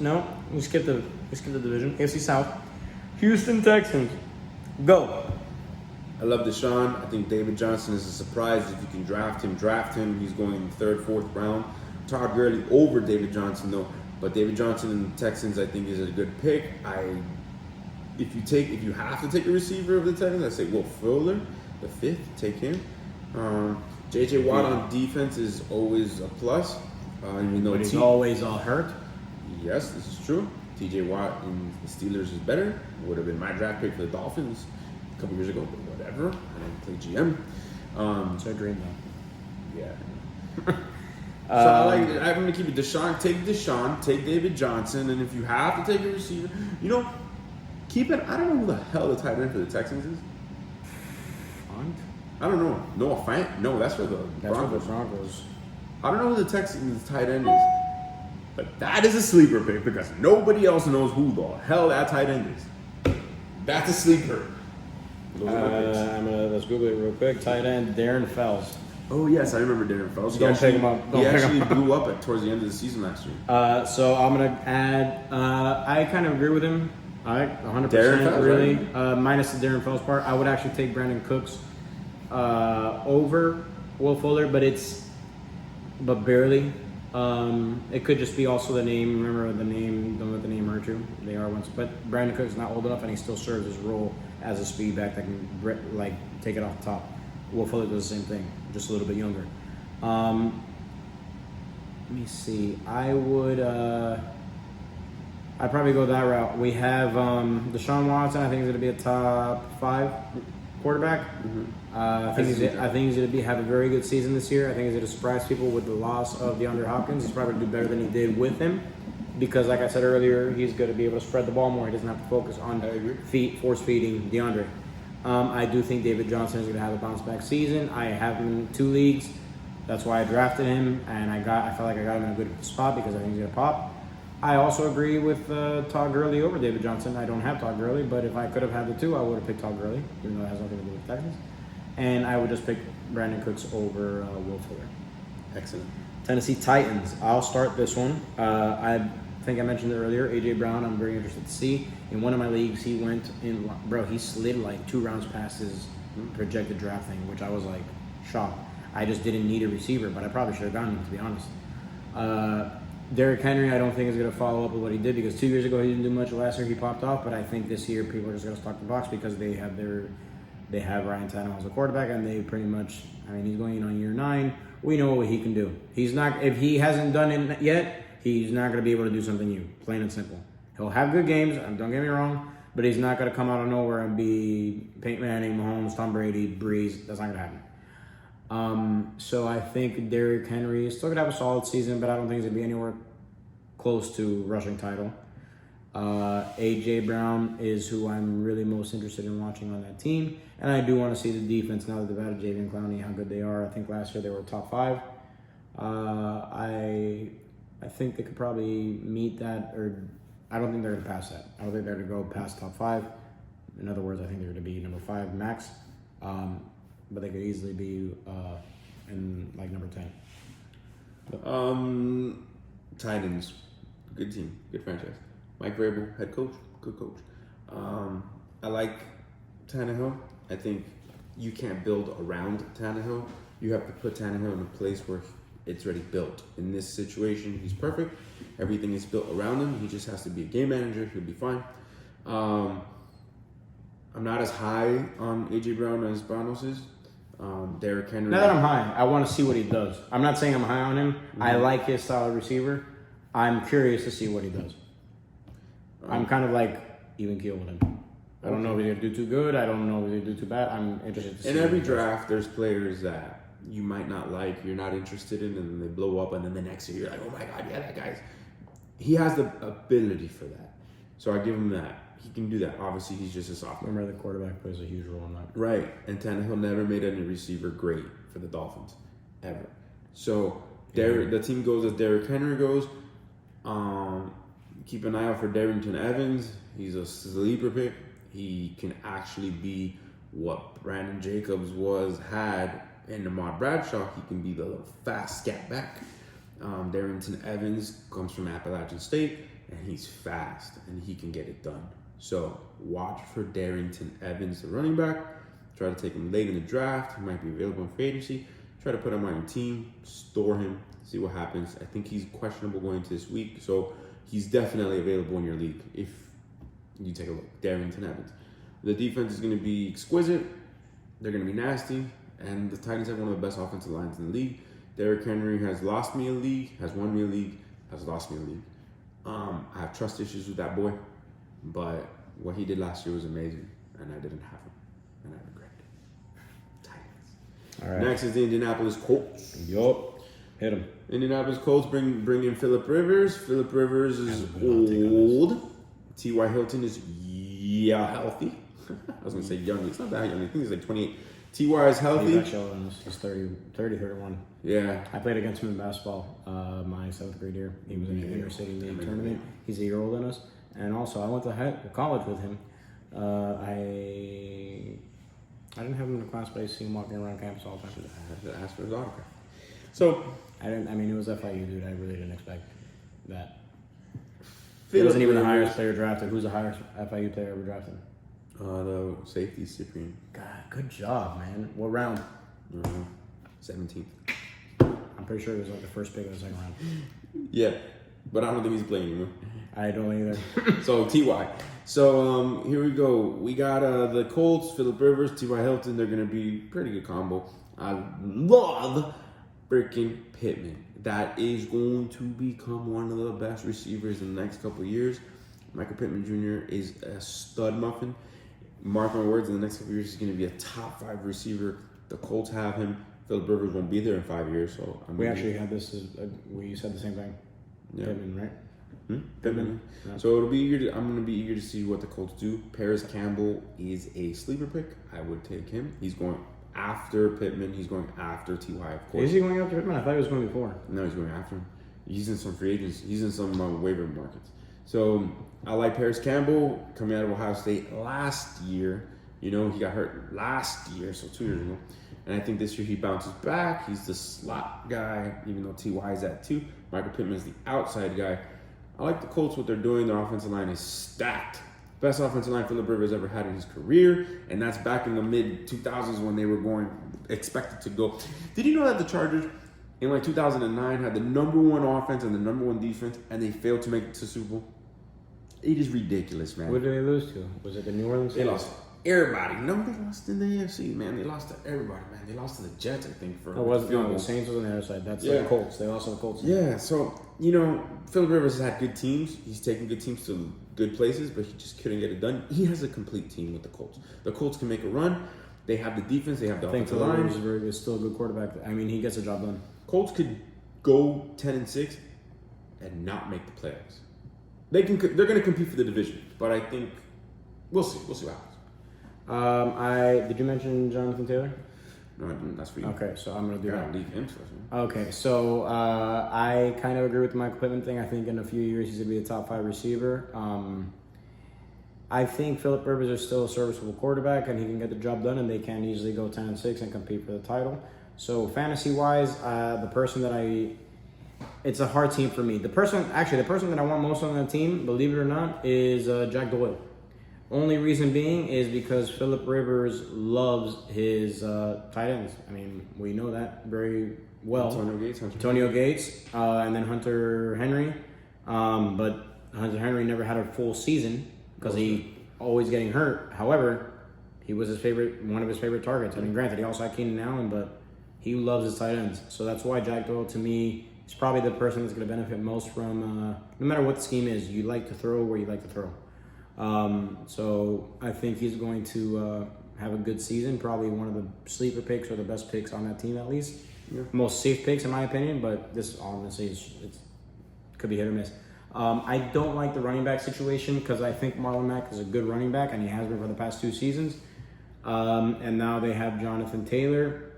No, we skipped the division. AFC South. Houston Texans. Go. I love Deshaun. I think David Johnson is a surprise. If you can draft him. He's going in the third, fourth round. Todd Gurley over David Johnson though, but David Johnson and the Texans I think is a good pick. If you have to take a receiver of the Texans, I say Will Fuller, the fifth. Take him. J.J. Watt on defense is always a plus. Even though but he's always all hurt. Yes, this is true. T.J. Watt in the Steelers is better. Would have been my draft pick for the Dolphins a couple years ago, but whatever. I don't play GM. It's a dream though. Yeah. I'm going to keep it Deshaun. Take David Johnson, and if you have to take a receiver, keep it. I don't know who the hell the tight end for the Texans is. Font? I don't know. Noah Fant? No, that's for the Broncos. I don't know who the Texans tight end is, but that is a sleeper pick because nobody else knows who the hell that tight end is. That's a sleeper. Let's Google it real quick. Tight end Darren Fells. Oh yes, I remember Darren Fells. Don't pick him up. He actually blew up towards the end of the season last year. So I'm gonna add. I kind of agree with him. 100% Fells, really. right? Minus the Darren Fells part, I would actually take Brandon Cooks over Will Fuller, but barely. It could just be also the name. Remember the name. Don't let the name hurt you. They are once, but Brandon Cooks is not old enough, and he still serves his role as a speed back that can take it off the top. Will Fuller does the same thing, just a little bit younger. Let me see. I would. I'd probably go that route. We have Deshaun Watson. I think he's going to be a top 5 quarterback. Mm-hmm. I think he's going to have a very good season this year. I think he's going to surprise people with the loss of DeAndre Hopkins. He's probably going to do better than he did with him because, like I said earlier, he's going to be able to spread the ball more. He doesn't have to focus on force feeding DeAndre. I do think David Johnson is going to have a bounce back season. I have him in 2 leagues. That's why I drafted him, and I felt like I got him in a good spot because I think he's going to pop. I also agree with Todd Gurley over David Johnson. I don't have Todd Gurley, but if I could have had the two, I would have picked Todd Gurley, even though it has nothing to do with Texans. And I would just pick Brandon Cooks over Will Fuller. Excellent. Tennessee Titans. I'll start this one. I think I mentioned it earlier. A.J. Brown, I'm very interested to see. In one of my leagues, he slid like 2 rounds past his projected draft thing, which I was like shocked. I just didn't need a receiver, but I probably should have gotten him, to be honest. Derrick Henry, I don't think is going to follow up with what he did because 2 years ago he didn't do much. Last year he popped off, but I think this year people are just going to stock the box because they have Ryan Tannehill as a quarterback, and they pretty much. I mean, he's going in on year 9. We know what he can do. He's not. If he hasn't done it yet, he's not going to be able to do something new. Plain and simple. He'll have good games. Don't get me wrong, but he's not going to come out of nowhere and be Peyton Manning, Mahomes, Tom Brady, Breeze. That's not going to happen. So I think Derrick Henry is still going to have a solid season, but I don't think he's going to be anywhere close to rushing title. A.J. Brown is who I'm really most interested in watching on that team, and I do want to see the defense now that they've added Jadeveon Clowney, how good they are. I think last year they were top 5. I think they could probably meet that, or I don't think they're going to pass that. I don't think they're going to go past top 5. In other words, I think they're going to be number 5 max. But they could easily be in like number 10. Titans, good team, good franchise. Mike Vrabel, head coach, good coach. I like Tannehill. I think you can't build around Tannehill. You have to put Tannehill in a place where it's already built. In this situation, he's perfect. Everything is built around him. He just has to be a game manager. He'll be fine. I'm not as high on A.J. Brown as Branos is. Derrick Henry. Now that I'm high, I want to see what he does. I'm not saying I'm high on him. Mm-hmm. I like his style of receiver. I'm curious to see what he does. I'm kind of like even keel with him. I don't know if he's going to do too good. I don't know if he's going to do too bad. I'm interested to see. In every draft, there's players that you might not like, you're not interested in, and then they blow up, and then the next year you're like, oh my God, yeah, that guy's. He has the ability for that. So I give him that. He can do that. Obviously, he's just a sophomore. Remember, the quarterback plays a huge role in that. Right. And Tannehill never made any receiver great for the Dolphins, ever. So the team goes as Derrick Henry goes. Keep an eye out for Darrington Evans. He's a sleeper pick. He can actually be what Brandon Jacobs had in Ahmad Bradshaw. He can be the little fast scat back. Darrington Evans comes from Appalachian State. and he's fast, and he can get it done. So watch for Darrington Evans, the running back. Try to take him late in the draft. He might be available in free agency. Try to put him on your team, store him, see what happens. I think he's questionable going into this week, so he's definitely available in your league if you take a look. Darrington Evans. The defense is going to be exquisite. They're going to be nasty, and the Titans have one of the best offensive lines in the league. Derrick Henry has lost me a league, has won me a league, has lost me a league. I have trust issues with that boy, but what he did last year was amazing, and I didn't have him, and I regret it. Titans. All right. Next is the Indianapolis Colts. Yup. Hit him. Indianapolis Colts bring in Phillip Rivers. Phillip Rivers is old. T.Y. Hilton is healthy. I was going to say young. It's not that young. I think he's like 28. T.Y. is healthy. He's 30, 31. Yeah. I played against him in basketball my 7th grade year. He was in the inter-city league tournament. He's a year older than us. And also, I went to college with him. I didn't have him in the class, but I see him walking around campus all the time. I had to ask for his autograph. So, it was FIU, dude. I really didn't expect that. He Phillip wasn't even the Rivers- highest player drafted. Who's the highest FIU player ever drafted? The safety, Cyprian. God, good job, man. What round? 17th. I'm pretty sure it was like the first pick of the second round. Yeah, but I don't think he's playing anymore. I don't either. So, T.Y. So, here we go. We got the Colts, Phillip Rivers, T.Y. Hilton. They're going to be pretty good combo. I love freaking Pittman. That is going to become one of the best receivers in the next couple of years. Michael Pittman Jr. is a stud muffin. Mark my words, in the next couple of years, he's going to be a top 5 receiver. The Colts have him. Phillip Rivers won't be there in 5 years, so We actually had this. We said the same thing. Yeah. Pittman, right? Pittman. Yeah. So it'll be eager. I'm going to be eager to see what the Colts do. Paris Campbell is a sleeper pick. I would take him. He's going after Pittman. He's going after T.Y. Of course. Is he going after Pittman? I thought he was going before. No, he's going after him. He's in some free agents. He's in some waiver markets. So I like Paris Campbell coming out of Ohio State last year. You know, he got hurt last year, so 2 years ago. And I think this year he bounces back. He's the slot guy, even though T.Y. is that too. Michael Pittman is the outside guy. I like the Colts, what they're doing. Their offensive line is stacked. Best offensive line Phillip Rivers ever had in his career. And that's back in the mid-2000s when they were expected to go. Did you know that the Chargers in like 2009 had the #1 offense and the #1 defense, and they failed to make it to Super Bowl? It is ridiculous, man. What did they lose to? Was it the New Orleans? They lost everybody. No, they lost in the AFC, man. They lost to everybody, man. They lost to the Jets, I think, for Oh, wasn't field no, goal. the Saints was on the other side. That's Yeah. the Colts. They lost to the Colts. Yeah, so, you know, Phillip Rivers has had good teams. He's taken good teams to good places, but he just couldn't get it done. He has a complete team with the Colts. The Colts can make a run. They have the defense. They have the I think offensive Phillip line. Rivers is still a good quarterback. I mean, he gets the job done. Colts could go 10-6 and not make the playoffs. They're going to compete for the division, but I think we'll see. We'll see what happens. Did you mention Jonathan Taylor? No, I didn't. That's for you. Okay, so I'm gonna do You that. gotta leave him first, man. Okay, so I kind of agree with the Michael Pittman thing. I think in a few years he's gonna be a top 5 receiver. I think Phillip Rivers is still a serviceable quarterback, and he can get the job done, and they can easily go 10-6 and compete for the title. So fantasy-wise, it's a hard team for me. The person that I want most on the team, believe it or not, is Jack Doyle. Only reason being is because Phillip Rivers loves his tight ends. I mean, we know that very well. Antonio Gates, and then Hunter Henry. But Hunter Henry never had a full season because he always getting hurt. However, he was one of his favorite targets. I mean, granted, he also had Keenan Allen, but he loves his tight ends. So that's why Jack Doyle, to me, is probably the person that's going to benefit most from, no matter what the scheme is, you like to throw where you like to throw. So I think he's going to have a good season. Probably one of the sleeper picks or the best picks on that team, at least. Yeah. Most safe picks, in my opinion. But this honestly it could be hit or miss. I don't like the running back situation because I think Marlon Mack is a good running back, and he has been for the past 2 seasons. And now they have Jonathan Taylor,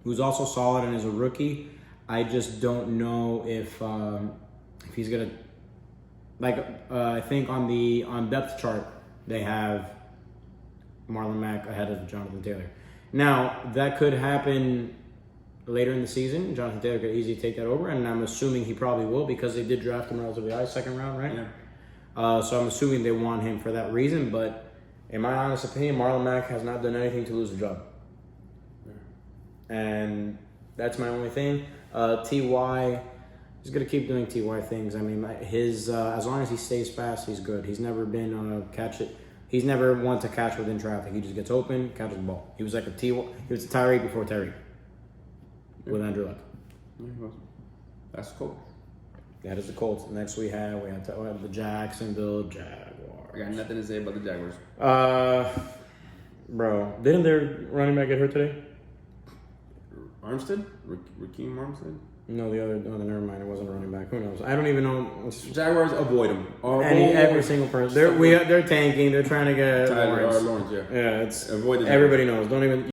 who's also solid and is a rookie. I just don't know if he's gonna. I think on depth chart they have Marlon Mack ahead of Jonathan Taylor. Now that could happen later in the season. Jonathan Taylor could easily take that over, and I'm assuming he probably will because they did draft him relatively high, second round, right? Yeah. So I'm assuming they want him for that reason. But in my honest opinion, Marlon Mack has not done anything to lose the job. And that's my only thing. Ty is gonna keep doing Ty things. I mean, his as long as he stays fast, he's good. He's never been catch it. He's never one to catch within traffic. He just gets open, catches the ball. He was like a Ty. He was a Tyreek before Tyreek with Andrew Luck. Yeah, that's cool. That is the Colts. Next we have the Jacksonville Jaguars. I got nothing to say about the Jaguars. Bro, didn't their running back get hurt today? Armstead? Raheem Armstead? No, the other. Oh, never mind. It wasn't a running back. Who knows? I don't even know. Jaguars avoid him. Every single person. They're tanking. They're trying to get Tyler Lawrence. Lawrence, yeah. Yeah, it's avoid the everybody knows. Don't even.